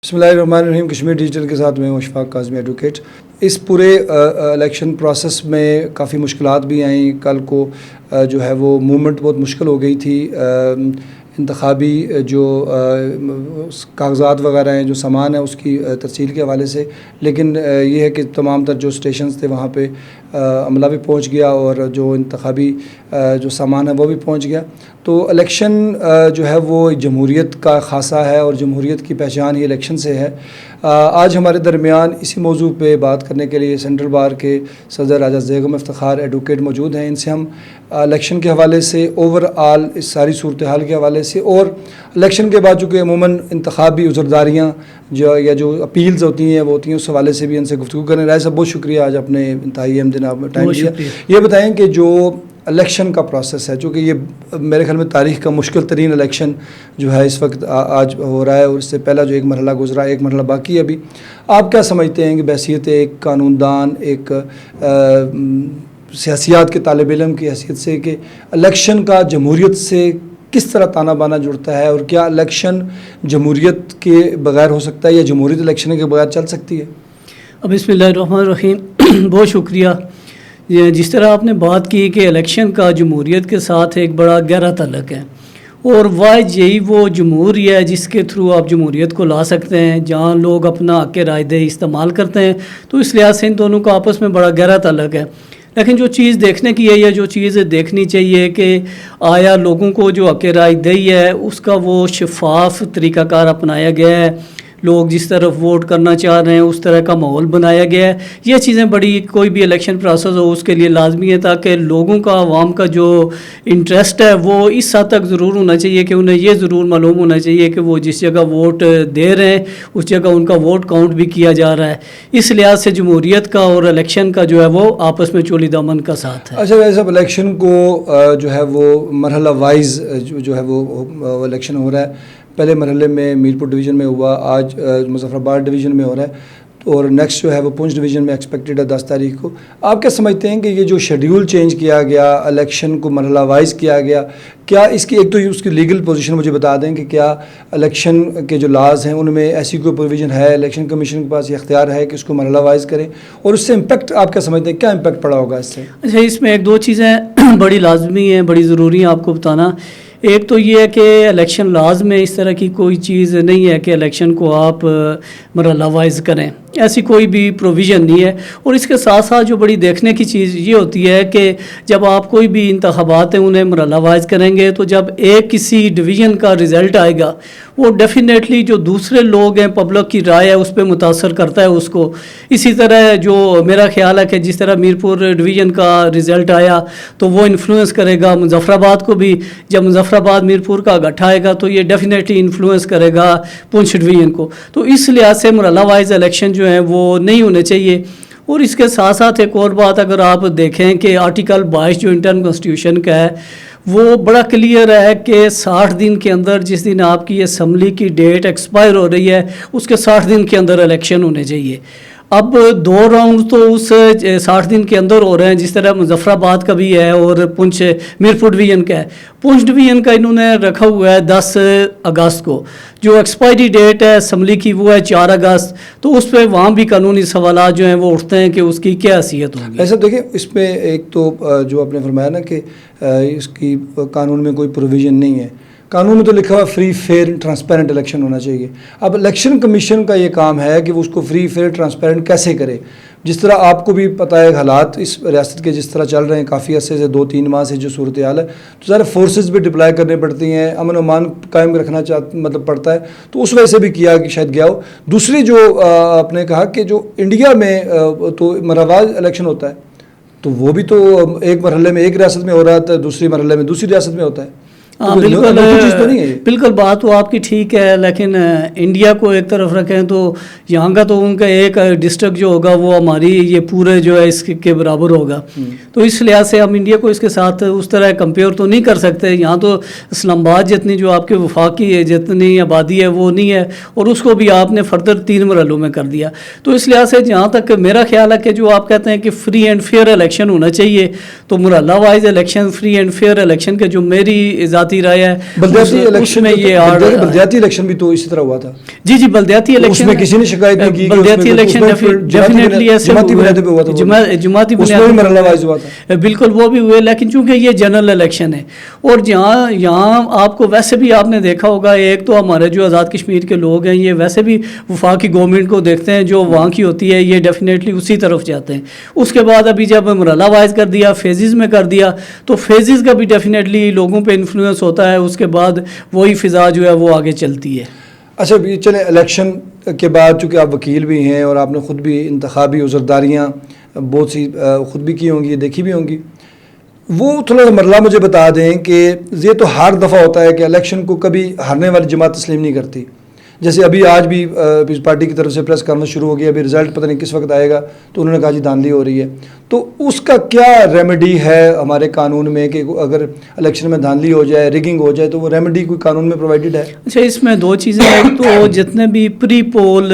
بسم اللہ الرحمن الرحیم. کشمیر ڈیجیٹل کے ساتھ میں ہوں اشفاق کاظمی ایڈوکیٹ. اس پورے الیکشن پروسیس میں کافی مشکلات بھی آئیں. کل کو جو ہے وہ موومنٹ بہت مشکل ہو گئی تھی. انتخابی جو کاغذات وغیرہ ہیں, جو سامان ہے, اس کی ترسیل کے حوالے سے. لیکن یہ ہے کہ تمام تر جو اسٹیشنز تھے وہاں پہ عملہ بھی پہنچ گیا اور جو انتخابی جو سامان ہے وہ بھی پہنچ گیا. تو الیکشن جو ہے وہ جمہوریت کا خاصہ ہے اور جمہوریت کی پہچان یہ الیکشن سے ہے. آج ہمارے درمیان اسی موضوع پہ بات کرنے کے لیے سینٹرل بار کے صدر راجہ بیگم افتخار ایڈوکیٹ موجود ہیں. ان سے ہم الیکشن کے حوالے سے, اوور آل اس ساری صورتحال کے حوالے سے, اور الیکشن کے بعد چونکہ عموماً انتخابی عذرداریاں جو اپیلز ہوتی ہیں وہ ہوتی ہیں, اس حوالے سے بھی ان سے گفتگو کریں. رائے صاحب بہت شکریہ, آج اپنے انتہائی اہم دن آپ نے ٹائم دیا. یہ بتائیں کہ جو الیکشن کا پروسیس ہے, چونکہ یہ میرے خیال میں تاریخ کا مشکل ترین الیکشن جو ہے اس وقت آج ہو رہا ہے, اور اس سے پہلا جو ایک مرحلہ گزرا, ایک مرحلہ باقی ہے ابھی. آپ کیا سمجھتے ہیں کہ بحیثیت ایک قانون دان, ایک سیاسیات کے طالب علم کی حیثیت سے, کہ الیکشن کا جمہوریت سے کس طرح تانا بانا جڑتا ہے, اور کیا الیکشن جمہوریت کے بغیر ہو سکتا ہے یا جمہوریت الیکشن کے بغیر چل سکتی ہے؟ بسم اللہ الرحمن الرحیم. بہت شکریہ. جس طرح آپ نے بات کی کہ الیکشن کا جمہوریت کے ساتھ ایک بڑا گہرا تعلق ہے, اور واحد یہی وہ جمہوریہ ہے جس کے تھرو آپ جمہوریت کو لا سکتے ہیں, جہاں لوگ اپنا حق رائے دہی استعمال کرتے ہیں. تو اس لحاظ سے ان دونوں کا آپس میں بڑا گہرا تعلق ہے. لیکن جو چیز دیکھنے کی ہے, یا جو چیز دیکھنی چاہیے کہ آیا لوگوں کو جو حق رائے دہی ہے اس کا وہ شفاف طریقہ کار اپنایا گیا ہے, لوگ جس طرف ووٹ کرنا چاہ رہے ہیں اس طرح کا ماحول بنایا گیا ہے. یہ چیزیں بڑی, کوئی بھی الیکشن پروسیس ہو اس کے لیے لازمی ہے, تاکہ لوگوں کا, عوام کا جو انٹرسٹ ہے وہ اس حد تک ضرور ہونا چاہیے کہ انہیں یہ ضرور معلوم ہونا چاہیے کہ وہ جس جگہ ووٹ دے رہے ہیں اس جگہ ان کا ووٹ کاؤنٹ بھی کیا جا رہا ہے. اس لحاظ سے جمہوریت کا اور الیکشن کا جو ہے وہ آپس میں چولی دامن کا ساتھ ہے. اچھا ویسے الیکشن کو جو ہے وہ مرحلہ وائز جو ہے وہ الیکشن ہو رہا ہے. پہلے مرحلے میں میرپور ڈویژن میں ہوا, آج مظفر آباد ڈویژن میں ہو رہا ہے, اور نیکسٹ جو ہے وہ پونچھ ڈویژن میں ایکسپیکٹڈ ہے 10 تاریخ کو. آپ کیا سمجھتے ہیں کہ یہ جو شیڈیول چینج کیا گیا, الیکشن کو مرحلہ وائز کیا گیا, کیا اس کی ایک تو اس کی لیگل پوزیشن مجھے بتا دیں کہ کیا الیکشن کے جو لاز ہیں ان میں ایسی کوئی پروویژن ہے, الیکشن کمیشن کے پاس یہ اختیار ہے کہ اس کو مرحلہ وائز کریں, اور اس سے امپیکٹ آپ کیا سمجھتے ہیں, کیا امپیکٹ پڑا ہوگا اس سے؟ اچھا, اس میں ایک دو چیزیں بڑی لازمی ہیں, بڑی ضروری ہیں آپ کو بتانا. ایک تو یہ ہے کہ الیکشن لاز میں اس طرح کی کوئی چیز نہیں ہے کہ الیکشن کو آپ مرحلہ وائز کریں, ایسی کوئی بھی پروویژن نہیں ہے. اور اس کے ساتھ ساتھ جو بڑی دیکھنے کی چیز یہ ہوتی ہے کہ جب آپ کوئی بھی انتخابات ہیں انہیں مرحلہ وائز کریں گے, تو جب ایک کسی ڈویژن کا رزلٹ آئے گا وہ ڈیفینیٹلی جو دوسرے لوگ ہیں, پبلک کی رائے ہے, اس پہ متاثر کرتا ہے اس کو. اسی طرح جو میرا خیال ہے کہ جس طرح میرپور ڈویژن کا رزلٹ آیا تو وہ انفلوئنس کرے گا مظفر آباد کو بھی. جب مظفر آباد میرپور کا گٹھا آئے گا تو یہ ڈیفینیٹلی انفلوئنس کرے گا پونچھ ڈویژن کو. تو اس لحاظ سے مرحلہ وائز الیکشن جو ہیں وہ نہیں ہونے چاہیے. اور اس کے ساتھ ساتھ ایک اور بات اگر آپ دیکھیں کہ آرٹیکل 22 جو انٹرن کانسٹیٹیوشن کا ہے وہ بڑا کلیئر ہے کہ 60 دن کے اندر, جس دن آپ کی اسمبلی کی ڈیٹ ایکسپائر ہو رہی ہے اس کے 60 دن کے اندر الیکشن ہونے چاہیے. اب 2 راؤنڈ تو اس 60 دن کے اندر ہو رہے ہیں, جس طرح مظفر آباد کا بھی ہے اور پونچھ میرپور ڈویژن کا ہے. پونچھ ڈویژن کا انہوں نے رکھا ہوا ہے 10 اگست کو, جو ایکسپائری ڈیٹ ہے اسمبلی کی وہ ہے 4 اگست. تو اس پہ وہاں بھی قانونی سوالات جو ہیں وہ اٹھتے ہیں کہ اس کی کیا حیثیت ہوگی. ایسا دیکھیں, اس میں ایک تو جو آپ نے فرمایا نا کہ اس کی قانون میں کوئی پروویژن نہیں ہے. قانون میں تو لکھا ہوا فری فیئر ٹرانسپیرنٹ الیکشن ہونا چاہیے. اب الیکشن کمیشن کا یہ کام ہے کہ وہ اس کو فری فیئر ٹرانسپیرنٹ کیسے کرے. جس طرح آپ کو بھی پتہ ہے حالات اس ریاست کے جس طرح چل رہے ہیں کافی عرصے سے, 2-3 ماہ سے جو صورتحال ہے, تو ذرا فورسز بھی ڈپلائی کرنے پڑتی ہیں, امن و امان قائم رکھنا مطلب پڑتا ہے, تو اس وجہ سے بھی کیا کہ شاید گیا ہو. دوسری جو آپ نے کہا کہ جو انڈیا میں تو مرحلہ وائز الیکشن ہوتا ہے, تو وہ بھی تو ایک مرحلے میں ایک ریاست میں ہو رہا ہے, دوسری مرحلے میں دوسری ریاست میں ہوتا ہے. ہاں بالکل بات تو آپ کی ٹھیک ہے, لیکن انڈیا کو ایک طرف رکھیں تو یہاں کا تو ان کا ایک ڈسٹرکٹ جو ہوگا وہ ہماری یہ پورے جو ہے اس کے برابر ہوگا. تو اس لحاظ سے ہم انڈیا کو اس کے ساتھ اس طرح کمپیئر تو نہیں کر سکتے. یہاں تو اسلام آباد جتنی جو آپ کے وفاقی ہے جتنی آبادی ہے وہ نہیں ہے, اور اس کو بھی آپ نے فردر 3 مرحلوں میں کر دیا. تو اس لحاظ سے جہاں تک میرا خیال ہے کہ جو آپ کہتے ہیں کہ فری اینڈ فیئر الیکشن ہونا چاہیے, تو مرحلہ wise election, free and fair election کے جو میری آتی رہا ہے، بلدیاتی اس الیکشن میں یہ بلدیاتی الیکشن بھی تو اسی طرح ہوا تھا. جی جی بلدیاتی الیکشن اس میں کسی نے شکایت نہیں کی. بلدیاتی الیکشن ڈیفینیٹلی ایسے جماعتی بنیاد بالکل وہ بھی ہوئے، لیکن چونکہ یہ جنرل الیکشن ہے اور یہاں آپ کو ویسے بھی آپ نے دیکھا ہوگا، ایک تو ہمارے جو آزاد کشمیر کے لوگ ہیں یہ ویسے بھی وفاقی گورنمنٹ کو دیکھتے ہیں، جو وہاں کی ہوتی ہے یہ ڈیفینیٹلی اسی طرف جاتے ہیں. اس کے بعد ابھی جب مرحلہ وائز کر دیا، فیزز میں کر دیا، تو فیزز کا بھی ڈیفینیٹلی لوگوں پہ انفلوئنس ہوتا ہے، اس کے بعد وہی فضا جو ہے وہ آگے چلتی ہے. اچھا چلیں، الیکشن کے بعد چونکہ آپ وکیل بھی ہیں اور آپ نے خود بھی انتخابی عذرداریاں بہت سی خود بھی کی ہوں گی، دیکھی بھی ہوں گی، وہ تھوڑا سا مرحلہ مجھے بتا دیں کہ یہ تو ہر دفعہ ہوتا ہے کہ الیکشن کو کبھی ہارنے والی جماعت تسلیم نہیں کرتی. جیسے ابھی آج بھی پیپلز پارٹی کی طرف سے پریس کانفرنس شروع ہو گئی، ابھی رزلٹ پتہ نہیں کس وقت آئے گا، تو انہوں نے کہا جی دھاندلی ہو رہی ہے. تو اس کا کیا ریمیڈی ہے ہمارے قانون میں کہ اگر الیکشن میں دھاندلی ہو جائے، ریگنگ ہو جائے، تو وہ ریمیڈی کوئی قانون میں پرووائڈڈ ہے؟ اچھا، اس میں دو چیزیں ہیں. تو جتنے بھی پری پول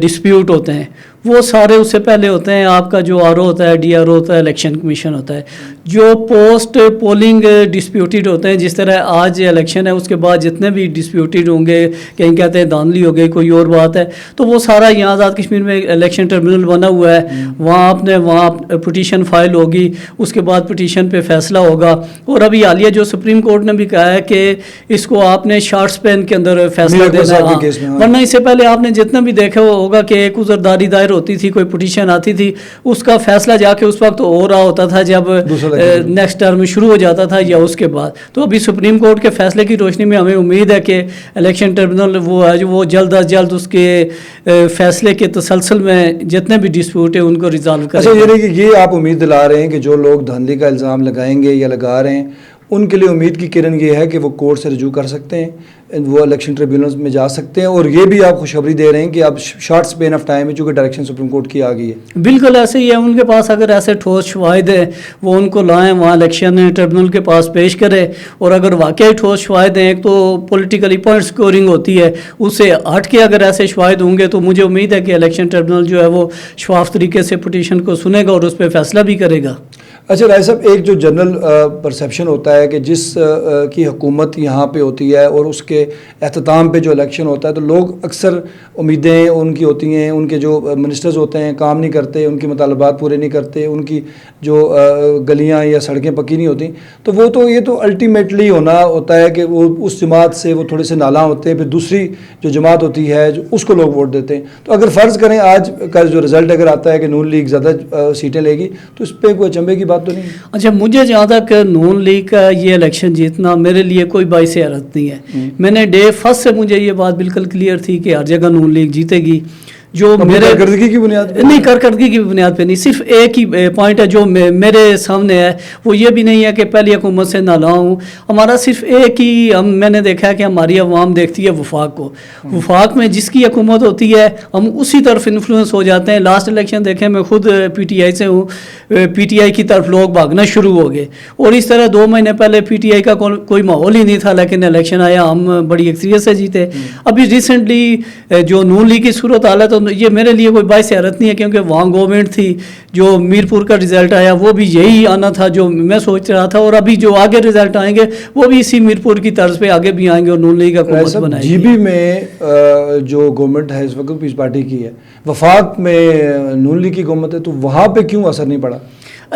ڈسپیوٹ ہوتے ہیں وہ سارے اس سے پہلے ہوتے ہیں. آپ کا جو آر او ہوتا ہے، ڈی آر او ہوتا ہے، الیکشن کمیشن ہوتا ہے. جو پوسٹ پولنگ ڈسپیوٹیڈ ہوتے ہیں، جس طرح آج الیکشن ہے اس کے بعد جتنے بھی ڈسپیوٹیڈ ہوں گے، کہیں کہتے ہیں دھاندلی ہو گئی، کوئی اور بات ہے، تو وہ سارا یہاں آزاد کشمیر میں الیکشن ٹربیونل بنا ہوا ہے. وہاں آپ نے وہاں پٹیشن فائل ہوگی، اس کے بعد پٹیشن پہ فیصلہ ہوگا. اور ابھی حالیہ جو سپریم کورٹ نے بھی کہا ہے کہ اس کو آپ نے شارٹ سپین کے اندر فیصلہ دینا ہے. ورنہ اس سے پہلے آپ نے جتنا بھی دیکھا ہوگا کہ ایک عذرداری دائر ہوتی تھی، کوئی پٹیشن آتی تھی، اس کا فیصلہ جا کے اس وقت ہو رہا ہوتا تھا جب نیکسٹ ٹرم شروع ہو جاتا تھا یا اس کے بعد. تو ابھی سپریم کورٹ کے فیصلے کی روشنی میں ہمیں امید ہے کہ الیکشن ٹربیونل وہ جلد از جلد اس کے فیصلے کے تسلسل میں جتنے بھی ڈسپیوٹ ہیں ان کو ریزالو کرے. اچھا، یہ آپ امید دلا رہے ہیں کہ جو لوگ دھاندلی کا الزام لگائیں گے یا لگا رہے ہیں ان کے لیے امید کی کرن یہ ہے کہ وہ کورٹ سے رجوع کر سکتے ہیں، وہ الیکشن ٹریبیونلز میں جا سکتے ہیں، اور یہ بھی آپ خوشخبری دے رہے ہیں کہ اب شارٹ سپین آف ٹائم ہے چونکہ ڈائریکشن سپریم کورٹ کی آ گئی ہے. بالکل ایسے ہی ہے. ان کے پاس اگر ایسے ٹھوس شواہد ہیں وہ ان کو لائیں، وہاں الیکشن ٹریبیونل کے پاس پیش کرے. اور اگر واقعی ٹھوس شواہد ہیں، ایک تو پولیٹیکلی پوائنٹ اسکورنگ ہوتی ہے، اس سے ہٹ کے اگر ایسے شواہد ہوں گے تو مجھے امید ہے کہ الیکشن ٹریبیونل جو ہے وہ شفاف طریقے سے پٹیشن کو سنے گا اور اس پہ فیصلہ بھی کرے گا. اچھا رائے صاحب، ایک جو جنرل پرسیپشن ہوتا ہے کہ جس کی حکومت یہاں پہ ہوتی ہے اور اس کے اختتام پہ جو الیکشن ہوتا ہے تو لوگ اکثر امیدیں ان کی ہوتی ہیں، ان کے جو منسٹرز ہوتے ہیں کام نہیں کرتے، ان کے مطالبات پورے نہیں کرتے، ان کی جو گلیاں یا سڑکیں پکی نہیں ہوتی، تو وہ تو یہ تو الٹیمیٹلی ہوتا ہے کہ وہ اس جماعت سے وہ تھوڑے سے نالاں ہوتے ہیں، پھر دوسری جو جماعت ہوتی ہے جو اس کو لوگ ووٹ دیتے ہیں. تو اگر فرض کریں آج کا جو رزلٹ اگر آتا ہے کہ نون لیگ زیادہ سیٹیں لے گی تو اس پہ کوئی اچنبے کی بات تو نہیں؟ اچھا، مجھے جہاں تک نون لیگ کا یہ الیکشن جیتنا میرے لیے کوئی باعث حیرت نہیں ہے. میں نے ڈے فرسٹ سے مجھے یہ بات بالکل کلیئر تھی کہ ہر جگہ نون لیگ جیتے گی. جو میرے کارکردگی کی بنیاد پہ نہیں، کارکردگی کی بنیاد پہ نہیں، صرف ایک ہی پوائنٹ ہے جو میرے سامنے ہے، وہ یہ بھی نہیں ہے کہ پہلی حکومت سے نالاں ہوں. ہمارا صرف ایک ہی میں نے دیکھا ہے کہ ہماری عوام دیکھتی ہے وفاق کو. وفاق میں جس کی حکومت ہوتی ہے ہم اسی طرف انفلوئنس ہو جاتے ہیں. لاسٹ الیکشن دیکھیں، میں خود پی ٹی آئی سے ہوں، پی ٹی آئی کی طرف لوگ بھاگنا شروع ہو گئے. اور اس طرح 2 مہینے پہلے پی ٹی آئی کا کوئی ماحول ہی نہیں تھا، لیکن الیکشن آیا، ہم بڑی اکثریت سے جیتے. ابھی ریسنٹلی جو نون لیگ کی صورت حالت، یہ میرے لیے کوئی باعث حیرت نہیں ہے کیونکہ وہاں گورنمنٹ تھی. جو میرپور کا رزلٹ آیا وہ بھی یہی آنا تھا جو میں سوچ رہا تھا، اور ابھی جو آگے رزلٹ آئیں گے وہ بھی اسی میرپور کی طرز پہ آگے بھی آئیں گے اور نون لیگ حکومت بنائے گی. جی بی میں جو گورنمنٹ ہے اس وقت پیپلز پارٹی کی ہے، وفاق میں نون لیگ کی گورنمنٹ ہے، تو وہاں پہ کیوں اثر نہیں پڑا؟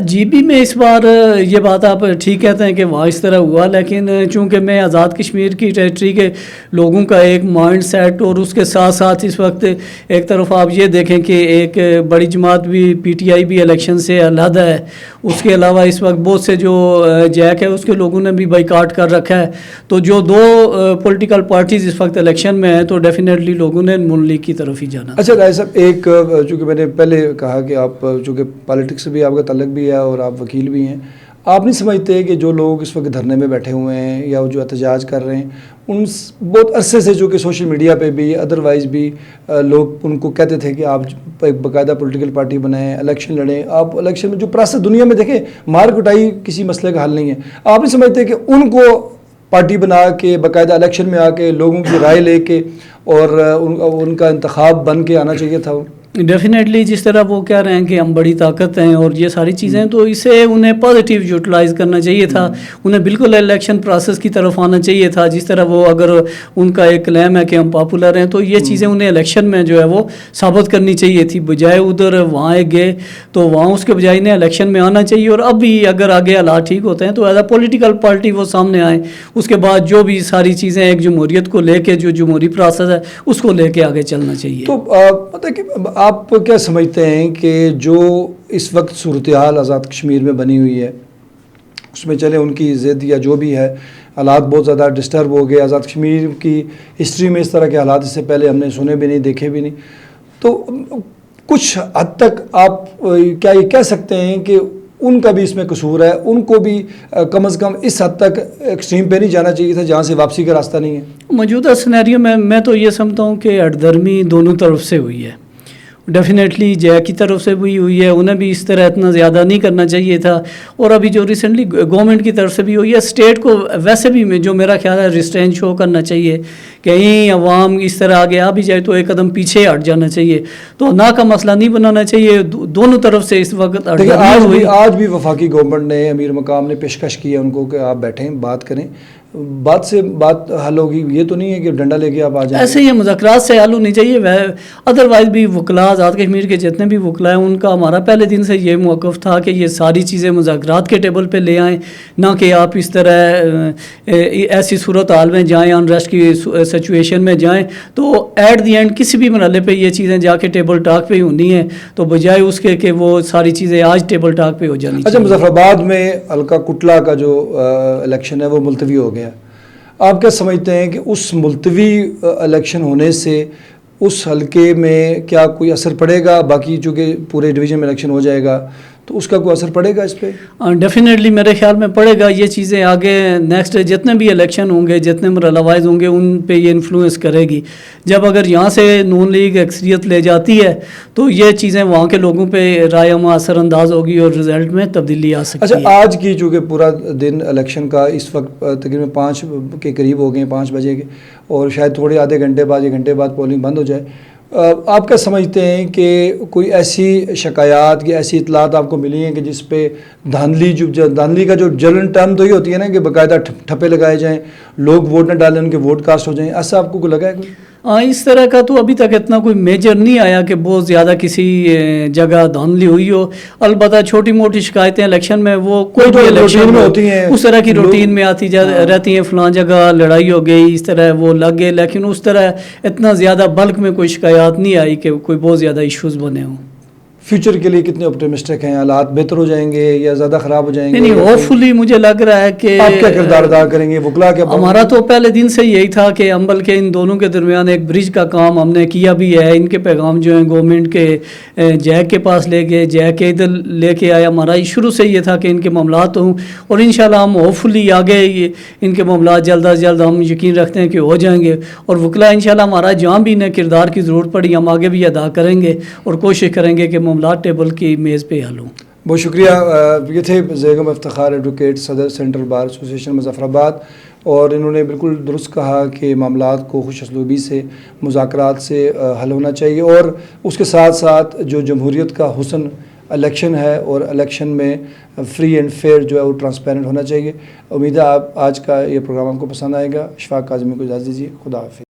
جی بی میں اس بار یہ بات آپ ٹھیک کہتے ہیں کہ وہاں اس طرح ہوا، لیکن چونکہ میں آزاد کشمیر کی ٹریٹری کے لوگوں کا ایک مائنڈ سیٹ، اور اس کے ساتھ ساتھ اس وقت ایک طرف آپ یہ دیکھیں کہ ایک بڑی جماعت بھی پی ٹی آئی بھی الیکشن سے علیحدہ ہے. اس کے علاوہ اس وقت بہت سے جو جیک ہے اس کے لوگوں نے بھی بائیکاٹ کر رکھا ہے. تو جو 2 پولیٹیکل پارٹیز اس وقت الیکشن میں ہیں تو ڈیفینیٹلی لوگوں نے نون لیگ کی طرف ہی جانا. اچھا رائے صاحب، ایک چونکہ میں نے پہلے کہا کہ آپ چونکہ پالیٹکس سے بھی آپ کا تعلق بھی ہے اور آپ وکیل بھی ہیں، آپ نہیں سمجھتے کہ جو لوگ اس وقت دھرنے میں بیٹھے ہوئے ہیں یا جو احتجاج کر رہے ہیں، ان بہت عرصے سے جو کہ سوشل میڈیا پہ بھی ادروائز بھی لوگ ان کو کہتے تھے کہ آپ ایک باقاعدہ پولیٹیکل پارٹی بنائیں، الیکشن لڑیں. آپ الیکشن میں جو پروسیس دنیا میں دیکھیں، مار کٹائی کسی مسئلے کا حل نہیں ہے. آپ نہیں سمجھتے کہ ان کو پارٹی بنا کے باقاعدہ الیکشن میں آ کے لوگوں کی رائے لے کے اور ان کا انتخاب بن کے آنا چاہیے تھا؟ ڈیفینیٹلی جس طرح وہ کہہ رہے ہیں کہ ہم بڑی طاقت ہیں اور یہ ساری چیزیں، تو اسے انہیں پازیٹیو یوٹیلائز کرنا چاہیے تھا، انہیں بالکل الیکشن پروسیس کی طرف آنا چاہیے تھا. جس طرح وہ اگر ان کا ایک کلیم ہے کہ ہم پاپولر ہیں، تو یہ چیزیں انہیں الیکشن میں جو ہے وہ ثابت کرنی چاہیے تھی، بجائے ادھر وہاں گئے تو وہاں اس کے بجائے انہیں الیکشن میں آنا چاہیے. اور اب بھی اگر آگے حالات ٹھیک ہوتے ہیں تو ایز اے پولیٹیکل پارٹی وہ سامنے آئیں، اس کے بعد جو بھی ساری چیزیں ایک جمہوریت کو لے کے، جو جمہوری پروسیس ہے اس کو لے کے آگے چلنا چاہیے. تو پتہ کہ آپ کیا سمجھتے ہیں کہ جو اس وقت صورتحال آزاد کشمیر میں بنی ہوئی ہے، اس میں چلے ان کی ضد یا جو بھی ہے، حالات بہت زیادہ ڈسٹرب ہو گئے. آزاد کشمیر کی ہسٹری میں اس طرح کے حالات اس سے پہلے ہم نے سنے بھی نہیں، دیکھے بھی نہیں. تو کچھ حد تک آپ کیا یہ کہہ سکتے ہیں کہ ان کا بھی اس میں قصور ہے، ان کو بھی کم از کم اس حد تک ایکسٹریم پہ نہیں جانا چاہیے تھا جہاں سے واپسی کا راستہ نہیں ہے؟ موجودہ سینیریو میں تو یہ سمجھتا ہوں کہ ہٹدھرمی دونوں طرف سے ہوئی ہے. ڈیفینیٹلی جے کی طرف سے بھی ہوئی ہے، انہیں بھی اس طرح اتنا زیادہ نہیں کرنا چاہیے تھا. اور ابھی جو ریسنٹلی گورنمنٹ کی طرف سے بھی ہوئی ہے، اسٹیٹ کو ویسے بھی جو میرا خیال ہے ریسٹرین شو کرنا چاہیے. کہیں عوام اس طرح آگے آ بھی جائے تو ایک قدم پیچھے ہٹ جانا چاہیے. تو نہ کا مسئلہ نہیں بنانا چاہیے، دونوں طرف سے اس وقت آج بھی وفاقی گورنمنٹ نے، امیر مقام نے پیشکش کی ہے ان کو کہ آپ بیٹھیں بات کریں، بات سے بات حل ہوگی. یہ تو نہیں ہے کہ ڈنڈا لے کے آپ آ جائیں. ایسے ہی مذاکرات سے حل ہونی چاہیے. ادروائز بھی وکلاء آزاد کشمیر کے جتنے بھی وکلاء ہیں، ان کا ہمارا پہلے دن سے یہ موقف تھا کہ یہ ساری چیزیں مذاکرات کے ٹیبل پہ لے آئیں، نہ کہ آپ اس طرح ایسی صورت حال میں جائیں، انریسٹ کی سچویشن میں جائیں. تو ایٹ دی اینڈ کسی بھی مرحلے پہ یہ چیزیں جا کے ٹیبل ٹاک پہ ہی ہونی ہیں، تو بجائے اس کے کہ وہ ساری چیزیں آج ٹیبل ٹاک پہ ہو جانی. اچھا، مظفر آباد میں حلقہ کٹلا کا جو الیکشن ہے وہ ملتوی ہو گیا. آپ کیا سمجھتے ہیں کہ اس ملتوی الیکشن ہونے سے اس حلقے میں کیا کوئی اثر پڑے گا؟ باقی چونکہ پورے ڈویژن میں الیکشن ہو جائے گا تو اس کا کوئی اثر پڑے گا اس پہ؟ ڈیفینیٹلی میرے خیال میں پڑے گا. یہ چیزیں آگے نیکسٹ جتنے بھی الیکشن ہوں گے، جتنے مرحلہ وائز ہوں گے، ان پہ یہ انفلوئنس کرے گی. جب اگر یہاں سے نون لیگ اکثریت لے جاتی ہے تو یہ چیزیں وہاں کے لوگوں پہ رائے عامہ اثر انداز ہوگی اور رزلٹ میں تبدیلی آ سکتی ہے. اچھا، آج کی چونکہ پورا دن الیکشن کا اس وقت تقریباً 5 کے قریب ہو گئے، 5 بجے کے، اور شاید تھوڑے آدھے گھنٹے بعد، 1 گھنٹے بعد پولنگ بند ہو جائے. آپ کیا سمجھتے ہیں کہ کوئی ایسی شکایات یا ایسی اطلاعات آپ کو ملی ہیں کہ جس پہ دھاندلی کا جو جنرل ٹرم تو یہ ہوتی ہے نا کہ باقاعدہ ٹھپے لگائے جائیں، لوگ ووٹ نہ ڈالیں، ان کے ووٹ کاسٹ ہو جائیں، ایسا آپ کو لگا ہے کوئی؟ اس طرح کا تو ابھی تک اتنا کوئی میجر نہیں آیا کہ بہت زیادہ کسی جگہ دھاندلی ہوئی ہو. البتہ چھوٹی موٹی شکایتیں الیکشن میں وہ کوئی بھی الیکشن میں ہوتی ہیں، اس طرح کی روٹین میں آتی رہتی ہیں. فلاں جگہ لڑائی ہو گئی، اس طرح وہ لگ گئے، لیکن اس طرح اتنا زیادہ بلک میں کوئی شکایات نہیں آئی کہ کوئی بہت زیادہ ایشوز بنے ہوں. فیوچر کے لیے کتنے آپٹیمسٹک ہیں؟ حالات بہتر ہو جائیں گے یا زیادہ خراب ہو جائیں گے؟ نہیں، ہوپ فلی مجھے لگ رہا ہے کہ آپ کیا کردار ادا کریں گے؟ وکلا کیا؟ ہمارا تو پہلے دن سے یہی تھا کہ ہم بلکہ ان دونوں کے درمیان ایک برج کا کام ہم نے کیا بھی ہے. ان کے پیغام جو ہیں گورنمنٹ کے جیک کے پاس لے گئے، جیک کے ادھر لے کے آیا. ہمارا شروع سے یہ تھا کہ ان کے معاملات ہوں، اور انشاءاللہ ہم ہوپ فلی آگے ان کے معاملات جلد از جلد ہم یقین رکھتے ہیں کہ ہو جائیں گے. اور وکلا انشاءاللہ ہمارا جہاں بھی انہیں کردار کی ضرورت پڑی ہم آگے بھی ادا کریں گے اور کوشش کریں گے کہ معاملات ٹیبل کی میز پہ حل ہوں. بہت شکریہ. یہ تھے زیغم افتخار ایڈوکیٹ، صدر سینٹرل بار ایسوسیشن مظفر آباد، اور انہوں نے بالکل درست کہا کہ معاملات کو خوش اسلوبی سے، مذاکرات سے حل ہونا چاہیے، اور اس کے ساتھ ساتھ جو جمہوریت کا حسن الیکشن ہے، اور الیکشن میں فری اینڈ فیئر جو ہے وہ ٹرانسپیرنٹ ہونا چاہیے. امید ہے آپ آج کا یہ پروگرام آپ کو پسند آئے گا. اشفاق کاظمی کو اجازت دیجیے. خدا حافظ.